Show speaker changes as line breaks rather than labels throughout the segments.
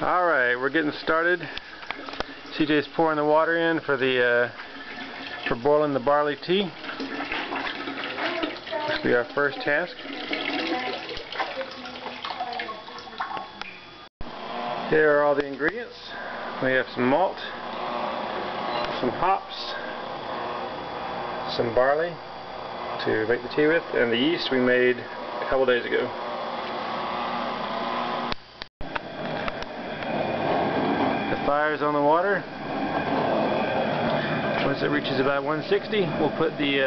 Alright, we're getting started. CJ's pouring the water in for boiling the barley tea. This will be our first task. Here are all the ingredients. We have some malt, some hops, some barley to make the tea with, and the yeast we made a couple days ago. The fire's on the water. Once it reaches about 160, we'll put the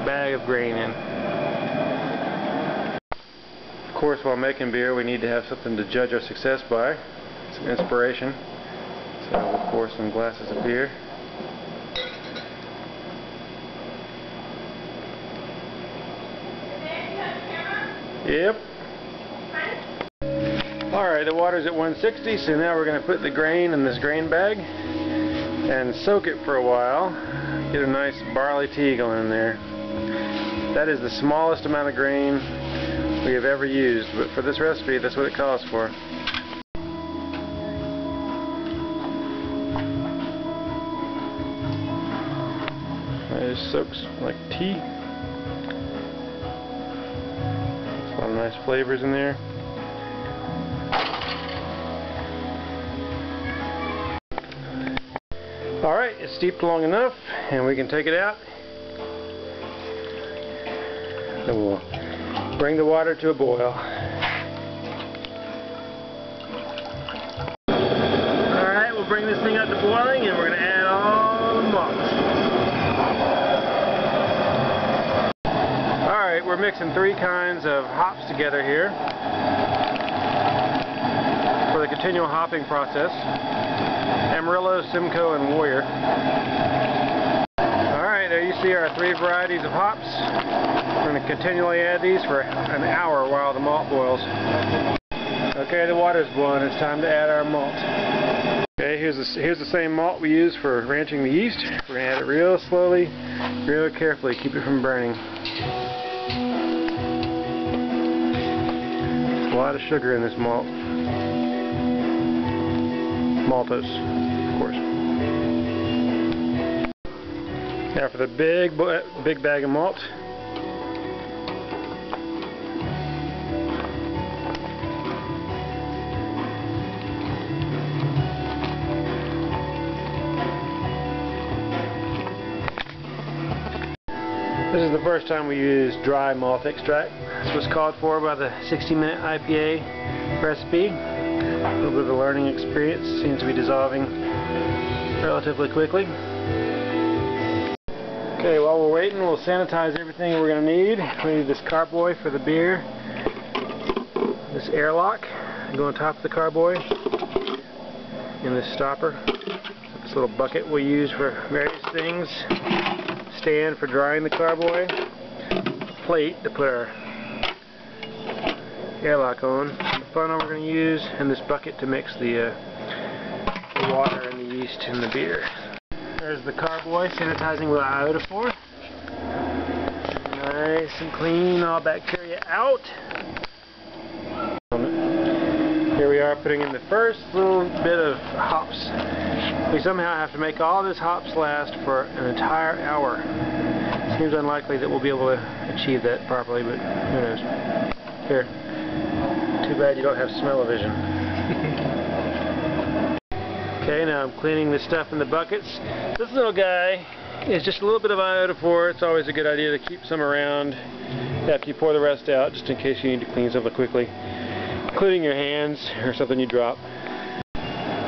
bag of grain in. Of course, while making beer, we need to have something to judge our success by. Some inspiration. So we'll pour some glasses of beer. Yep. Alright, the water's at 160, so now we're going to put the grain in this grain bag and soak it for a while. Get a nice barley tea going in there. That is the smallest amount of grain we have ever used, but for this recipe, that's what it calls for. It just soaks like tea. A lot of nice flavors in there. Alright, it's steeped long enough and we can take it out. Then we'll bring the water to a boil. Alright, we'll bring this thing up to boiling and we're going to add all the malt. Alright, we're mixing 3 kinds of hops together here for the continual hopping process. Amarillo, Simcoe, and Warrior. Alright, there you see our 3 varieties of hops. We're going to continually add these for an hour while the malt boils. Okay, the water's boiling. It's time to add our malt. Okay, here's the same malt we use for ranching the yeast. We're going to add it real slowly, real carefully, keep it from burning. There's a lot of sugar in this malt. Maltose, of course. Now for the big bag of malt. This is the first time we use dry malt extract. This was called for by the 60-minute IPA recipe. A little bit of a learning experience. Seems to be dissolving relatively quickly. Okay, while we're waiting, we'll sanitize everything we're going to need. We need this carboy for the beer, this airlock go on top of the carboy, and this stopper. This little bucket we use for various things. Stand for drying the carboy, plate to put our airlock on, the funnel we're going to use, and this bucket to mix the water and the yeast in the beer. There's the carboy, sanitizing with iodophor. Nice and clean, all bacteria out. Here we are putting in the first little bit of hops. We somehow have to make all this hops last for an entire hour. Seems unlikely that we'll be able to achieve that properly, but who knows. Here. Too bad you don't have smell-o-vision. Okay, now I'm cleaning the stuff in the buckets. This little guy is just a little bit of iodophor. It's always a good idea to keep some around after you pour the rest out, just in case you need to clean something quickly, including your hands or something you drop.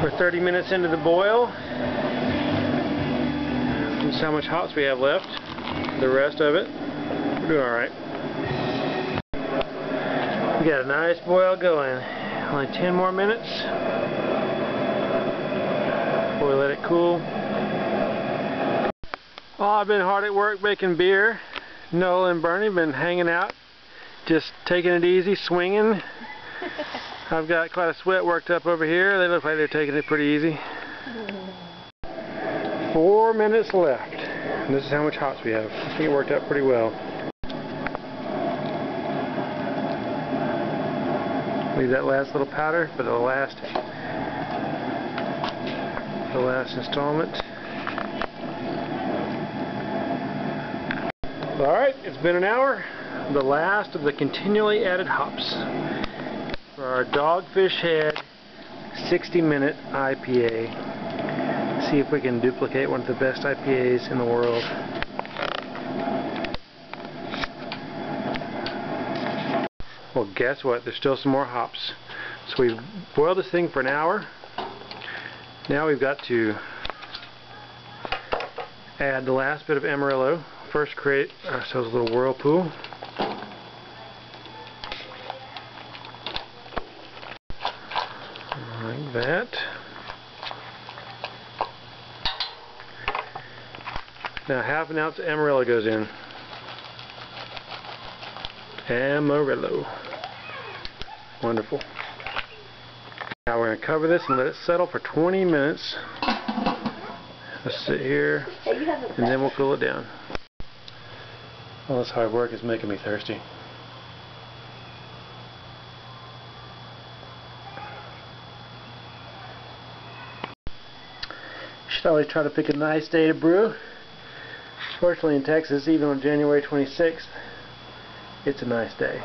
We're 30 minutes into the boil. This is how much hops we have left. The rest of it, we're doing alright. We got a nice boil going. Only 10 more minutes before we let it cool. Well, I've been hard at work making beer. Noel and Bernie have been hanging out, just taking it easy, swinging. I've got quite a sweat worked up over here. They look like they're taking it pretty easy. 4 minutes left. And this is how much hops we have. I think it worked out pretty well. Leave that last little powder for the last last installment. Alright, it's been an hour. The last of the continually added hops for our Dogfish Head 60-minute IPA. See if we can duplicate one of the best IPAs in the world. Well, guess what? There's still some more hops. So we've boiled this thing for an hour. Now we've got to add the last bit of Amarillo. First, create ourselves a little whirlpool. Like that. Now half an ounce of Amarillo goes in. Amarillo. Wonderful. Now we're going to cover this and let it settle for 20 minutes. Let's sit here and then we'll cool it down. All this hard work is making me thirsty. You should always try to pick a nice day to brew. Fortunately in Texas, even on January 26th, it's a nice day.